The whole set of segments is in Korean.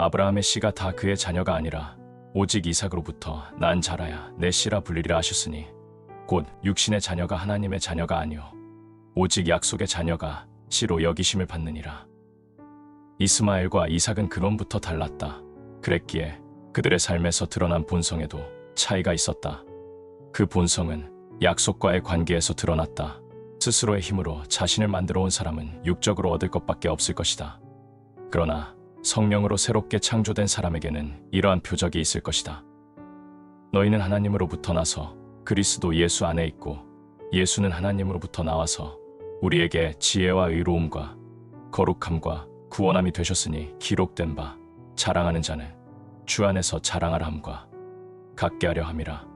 아브라함의 씨가 다 그의 자녀가 아니라 오직 이삭으로부터 난 자라야 내 씨라 불리리라 하셨으니 곧 육신의 자녀가 하나님의 자녀가 아니요 오직 약속의 자녀가 씨로 여기심을 받느니라. 이스마엘과 이삭은 근원부터 달랐다. 그랬기에 그들의 삶에서 드러난 본성에도 차이가 있었다. 그 본성은 약속과의 관계에서 드러났다. 스스로의 힘으로 자신을 만들어 온 사람은 육적으로 얻을 것밖에 없을 것이다. 그러나 성령으로 새롭게 창조된 사람에게는 이러한 표적이 있을 것이다. 너희는 하나님으로부터 나서 그리스도 예수 안에 있고 예수는 하나님으로부터 나와서 우리에게 지혜와 의로움과 거룩함과 구원함이 되셨으니 기록된 바 자랑하는 자는 주 안에서 자랑하라 함과 같게 하려 함이라.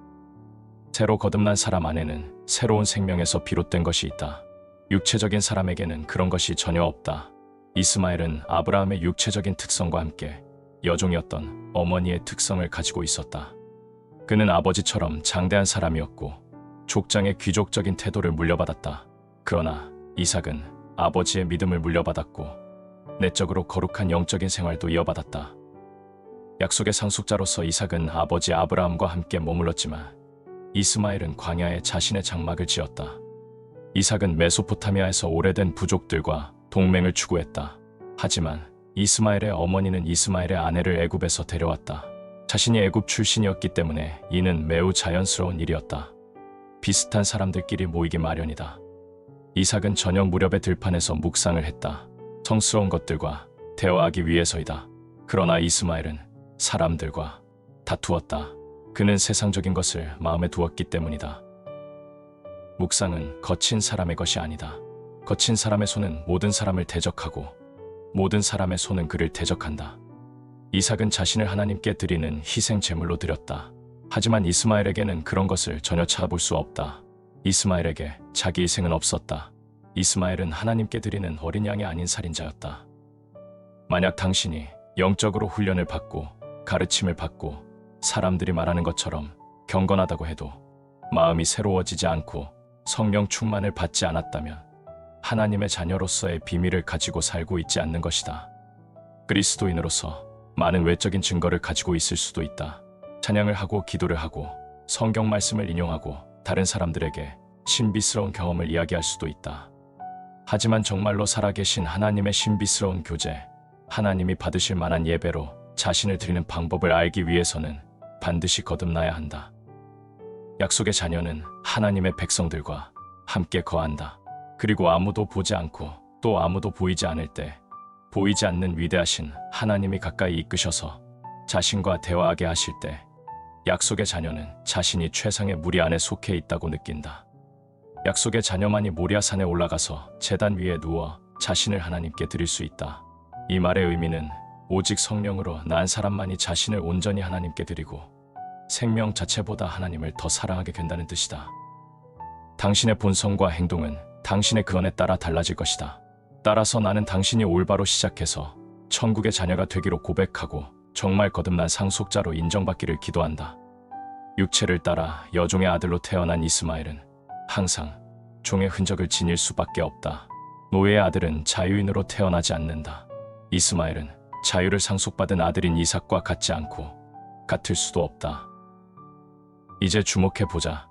새로 거듭난 사람 안에는 새로운 생명에서 비롯된 것이 있다. 육체적인 사람에게는 그런 것이 전혀 없다. 이스마엘은 아브라함의 육체적인 특성과 함께 여종이었던 어머니의 특성을 가지고 있었다. 그는 아버지처럼 장대한 사람이었고 족장의 귀족적인 태도를 물려받았다. 그러나 이삭은 아버지의 믿음을 물려받았고 내적으로 거룩한 영적인 생활도 이어받았다. 약속의 상속자로서 이삭은 아버지 아브라함과 함께 머물렀지만 이스마엘은 광야에 자신의 장막을 지었다. 이삭은 메소포타미아에서 오래된 부족들과 동맹을 추구했다. 하지만 이스마엘의 어머니는 이스마엘의 아내를 애굽에서 데려왔다. 자신이 애굽 출신이었기 때문에 이는 매우 자연스러운 일이었다. 비슷한 사람들끼리 모이기 마련이다. 이삭은 저녁 무렵의 들판에서 묵상을 했다. 성스러운 것들과 대화하기 위해서이다. 그러나 이스마엘은 사람들과 다투었다. 그는 세상적인 것을 마음에 두었기 때문이다. 묵상은 거친 사람의 것이 아니다. 거친 사람의 손은 모든 사람을 대적하고 모든 사람의 손은 그를 대적한다. 이삭은 자신을 하나님께 드리는 희생 제물로 드렸다. 하지만 이스마엘에게는 그런 것을 전혀 찾아볼 수 없다. 이스마엘에게 자기 희생은 없었다. 이스마엘은 하나님께 드리는 어린 양이 아닌 살인자였다. 만약 당신이 영적으로 훈련을 받고 가르침을 받고 사람들이 말하는 것처럼 경건하다고 해도 마음이 새로워지지 않고 성령 충만을 받지 않았다면 하나님의 자녀로서의 비밀을 가지고 살고 있지 않는 것이다. 그리스도인으로서 많은 외적인 증거를 가지고 있을 수도 있다. 찬양을 하고 기도를 하고 성경 말씀을 인용하고 다른 사람들에게 신비스러운 경험을 이야기할 수도 있다. 하지만 정말로 살아계신 하나님의 신비스러운 교제, 하나님이 받으실 만한 예배로 자신을 드리는 방법을 알기 위해서는 반드시 거듭나야 한다. 약속의 자녀는 하나님의 백성들과 함께 거한다. 그리고 아무도 보지 않고 또 아무도 보이지 않을 때 보이지 않는 위대하신 하나님이 가까이 이끄셔서 자신과 대화하게 하실 때 약속의 자녀는 자신이 최상의 무리 안에 속해 있다고 느낀다. 약속의 자녀만이 모리아산에 올라가서 제단 위에 누워 자신을 하나님께 드릴 수 있다. 이 말의 의미는 오직 성령으로 난 사람만이 자신을 온전히 하나님께 드리고 생명 자체보다 하나님을 더 사랑하게 된다는 뜻이다. 당신의 본성과 행동은 당신의 근원에 따라 달라질 것이다. 따라서 나는 당신이 올바로 시작해서 천국의 자녀가 되기로 고백하고 정말 거듭난 상속자로 인정받기를 기도한다. 육체를 따라 여종의 아들로 태어난 이스마엘은 항상 종의 흔적을 지닐 수밖에 없다. 노예의 아들은 자유인으로 태어나지 않는다. 이스마엘은 자유를 상속받은 아들인 이삭과 같지 않고 같을 수도 없다. 이제 주목해보자.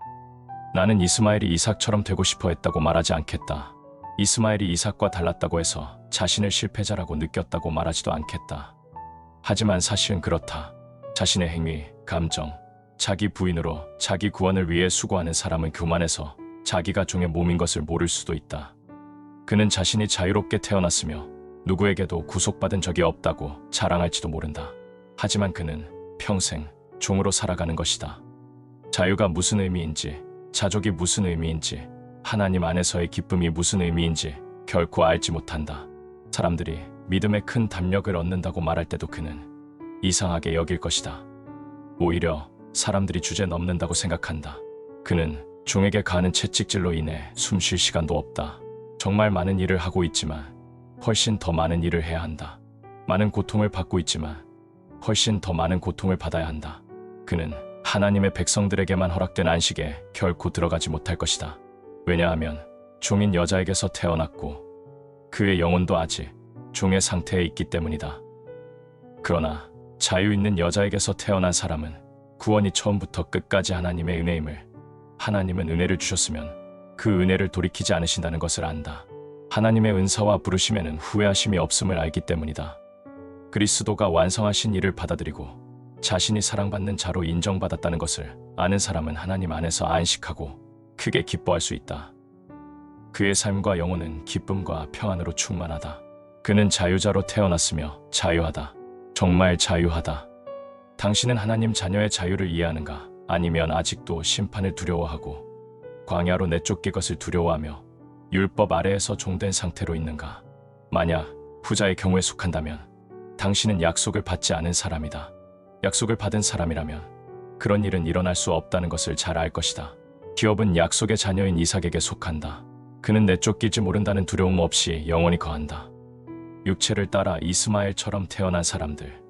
나는 이스마엘이 이삭처럼 되고 싶어 했다고 말하지 않겠다. 이스마엘이 이삭과 달랐다고 해서 자신을 실패자라고 느꼈다고 말하지도 않겠다. 하지만 사실은 그렇다. 자신의 행위, 감정, 자기 부인으로 자기 구원을 위해 수고하는 사람은 교만해서 자기가 종의 몸인 것을 모를 수도 있다. 그는 자신이 자유롭게 태어났으며 누구에게도 구속받은 적이 없다고 자랑할지도 모른다. 하지만 그는 평생 종으로 살아가는 것이다. 자유가 무슨 의미인지, 자족이 무슨 의미인지, 하나님 안에서의 기쁨이 무슨 의미인지 결코 알지 못한다. 사람들이 믿음의 큰 담력을 얻는다고 말할 때도 그는 이상하게 여길 것이다. 오히려 사람들이 주제 넘는다고 생각한다. 그는 종에게 가하는 채찍질로 인해 숨 쉴 시간도 없다. 정말 많은 일을 하고 있지만 훨씬 더 많은 일을 해야 한다. 많은 고통을 받고 있지만 훨씬 더 많은 고통을 받아야 한다. 그는 하나님의 백성들에게만 허락된 안식에 결코 들어가지 못할 것이다. 왜냐하면 종인 여자에게서 태어났고 그의 영혼도 아직 종의 상태에 있기 때문이다. 그러나 자유 있는 여자에게서 태어난 사람은 구원이 처음부터 끝까지 하나님의 은혜임을, 하나님은 은혜를 주셨으면 그 은혜를 돌이키지 않으신다는 것을 안다. 하나님의 은사와 부르심에는 후회하심이 없음을 알기 때문이다. 그리스도가 완성하신 일을 받아들이고 자신이 사랑받는 자로 인정받았다는 것을 아는 사람은 하나님 안에서 안식하고 크게 기뻐할 수 있다. 그의 삶과 영혼은 기쁨과 평안으로 충만하다. 그는 자유자로 태어났으며 자유하다. 정말 자유하다. 당신은 하나님 자녀의 자유를 이해하는가? 아니면 아직도 심판을 두려워하고 광야로 내쫓길 것을 두려워하며 율법 아래에서 종된 상태로 있는가? 만약 후자의 경우에 속한다면 당신은 약속을 받지 않은 사람이다. 약속을 받은 사람이라면 그런 일은 일어날 수 없다는 것을 잘 알 것이다. 기업은 약속의 자녀인 이삭에게 속한다. 그는 내쫓길지 모른다는 두려움 없이 영원히 거한다. 육체를 따라 이스마엘처럼 태어난 사람들,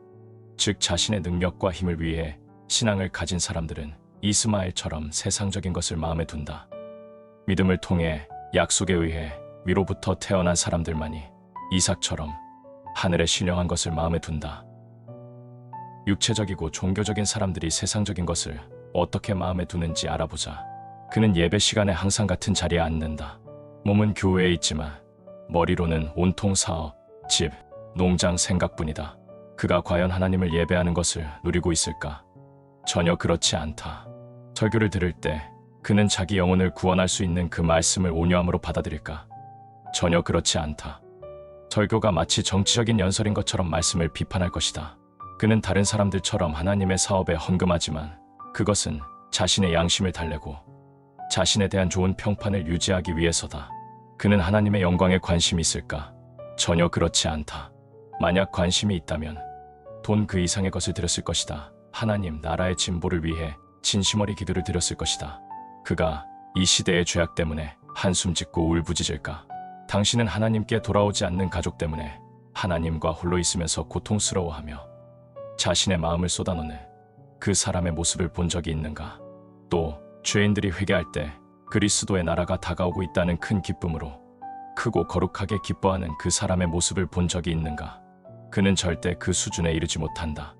즉 자신의 능력과 힘을 위해 신앙을 가진 사람들은 이스마엘처럼 세상적인 것을 마음에 둔다. 믿음을 통해 약속에 의해 위로부터 태어난 사람들만이 이삭처럼 하늘에 신령한 것을 마음에 둔다. 육체적이고 종교적인 사람들이 세상적인 것을 어떻게 마음에 두는지 알아보자. 그는 예배 시간에 항상 같은 자리에 앉는다. 몸은 교회에 있지만 머리로는 온통 사업, 집, 농장 생각뿐이다. 그가 과연 하나님을 예배하는 것을 누리고 있을까? 전혀 그렇지 않다. 설교를 들을 때 그는 자기 영혼을 구원할 수 있는 그 말씀을 온유함으로 받아들일까? 전혀 그렇지 않다. 설교가 마치 정치적인 연설인 것처럼 말씀을 비판할 것이다. 그는 다른 사람들처럼 하나님의 사업에 헌금하지만 그것은 자신의 양심을 달래고 자신에 대한 좋은 평판을 유지하기 위해서다. 그는 하나님의 영광에 관심이 있을까? 전혀 그렇지 않다. 만약 관심이 있다면 돈 그 이상의 것을 드렸을 것이다. 하나님 나라의 진보를 위해 진심 어린 기도를 드렸을 것이다. 그가 이 시대의 죄악 때문에 한숨 짓고 울부짖을까? 당신은 하나님께 돌아오지 않는 가족 때문에 하나님과 홀로 있으면서 고통스러워하며 자신의 마음을 쏟아놓는 그 사람의 모습을 본 적이 있는가? 또 죄인들이 회개할 때 그리스도의 나라가 다가오고 있다는 큰 기쁨으로 크고 거룩하게 기뻐하는 그 사람의 모습을 본 적이 있는가? 그는 절대 그 수준에 이르지 못한다.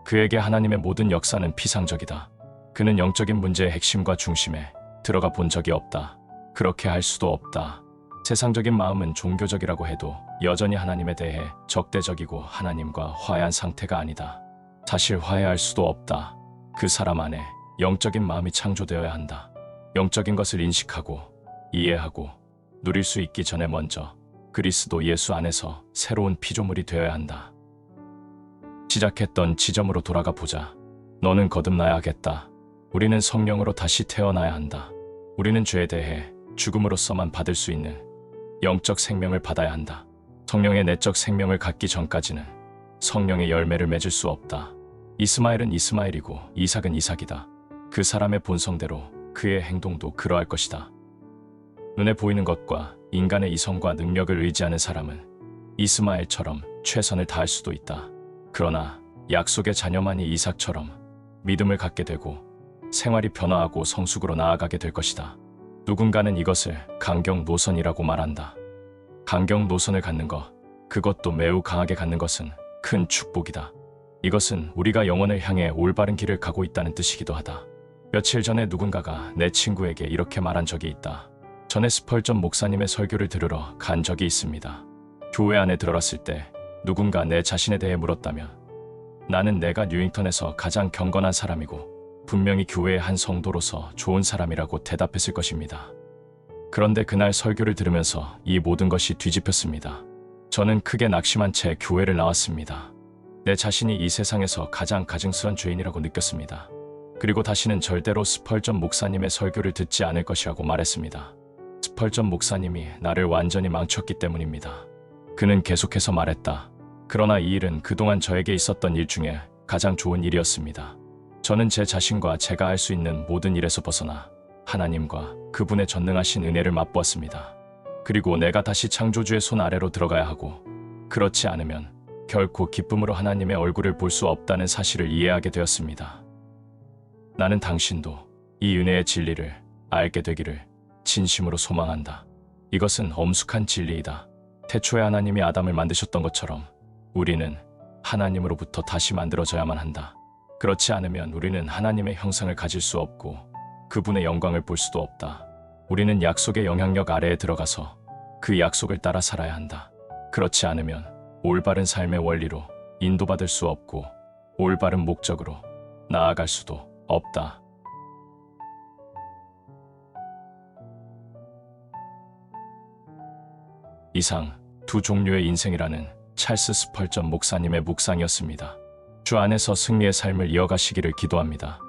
그에게 하나님의 모든 역사는 피상적이다. 그는 영적인 문제의 핵심과 중심에 들어가 본 적이 없다. 그렇게 할 수도 없다. 세상적인 마음은 종교적이라고 해도 여전히 하나님에 대해 적대적이고 하나님과 화해한 상태가 아니다. 사실 화해할 수도 없다. 그 사람 안에 영적인 마음이 창조되어야 한다. 영적인 것을 인식하고 이해하고 누릴 수 있기 전에 먼저 그리스도 예수 안에서 새로운 피조물이 되어야 한다. 시작했던 지점으로 돌아가 보자. 너는 거듭나야 하겠다. 우리는 성령으로 다시 태어나야 한다. 우리는 죄에 대해 죽음으로써만 받을 수 있는 영적 생명을 받아야 한다. 성령의 내적 생명을 갖기 전까지는 성령의 열매를 맺을 수 없다. 이스마엘은 이스마엘이고 이삭은 이삭이다. 그 사람의 본성대로 그의 행동도 그러할 것이다. 눈에 보이는 것과 인간의 이성과 능력을 의지하는 사람은 이스마엘처럼 최선을 다할 수도 있다. 그러나 약속의 자녀만이 이삭처럼 믿음을 갖게 되고 생활이 변화하고 성숙으로 나아가게 될 것이다. 누군가는 이것을 강경 노선이라고 말한다. 강경 노선을 갖는 것, 그것도 매우 강하게 갖는 것은 큰 축복이다. 이것은 우리가 영혼을 향해 올바른 길을 가고 있다는 뜻이기도 하다. 며칠 전에 누군가가 내 친구에게 이렇게 말한 적이 있다. 전에 스펄전 목사님의 설교를 들으러 간 적이 있습니다. 교회 안에 들어갔을 때 누군가 내 자신에 대해 물었다면 나는 내가 뉴잉턴에서 가장 경건한 사람이고 분명히 교회의 한 성도로서 좋은 사람이라고 대답했을 것입니다. 그런데 그날 설교를 들으면서 이 모든 것이 뒤집혔습니다. 저는 크게 낙심한 채 교회를 나왔습니다. 내 자신이 이 세상에서 가장 가증스런 죄인이라고 느꼈습니다. 그리고 다시는 절대로 스펄전 목사님의 설교를 듣지 않을 것이라고 말했습니다. 스펄전 목사님이 나를 완전히 망쳤기 때문입니다. 그는 계속해서 말했다. 그러나 이 일은 그동안 저에게 있었던 일 중에 가장 좋은 일이었습니다. 저는 제 자신과 제가 할 수 있는 모든 일에서 벗어나 하나님과 그분의 전능하신 은혜를 맛보았습니다. 그리고 내가 다시 창조주의 손 아래로 들어가야 하고 그렇지 않으면 결코 기쁨으로 하나님의 얼굴을 볼 수 없다는 사실을 이해하게 되었습니다. 나는 당신도 이 은혜의 진리를 알게 되기를 진심으로 소망한다. 이것은 엄숙한 진리이다. 태초에 하나님이 아담을 만드셨던 것처럼 우리는 하나님으로부터 다시 만들어져야만 한다. 그렇지 않으면 우리는 하나님의 형상을 가질 수 없고 그분의 영광을 볼 수도 없다. 우리는 약속의 영향력 아래에 들어가서 그 약속을 따라 살아야 한다. 그렇지 않으면 올바른 삶의 원리로 인도받을 수 없고 올바른 목적으로 나아갈 수도 없다. 이상 두 종류의 인생이라는 찰스 스펄전 목사님의 묵상이었습니다. 주 안에서 승리의 삶을 이어가시기를 기도합니다.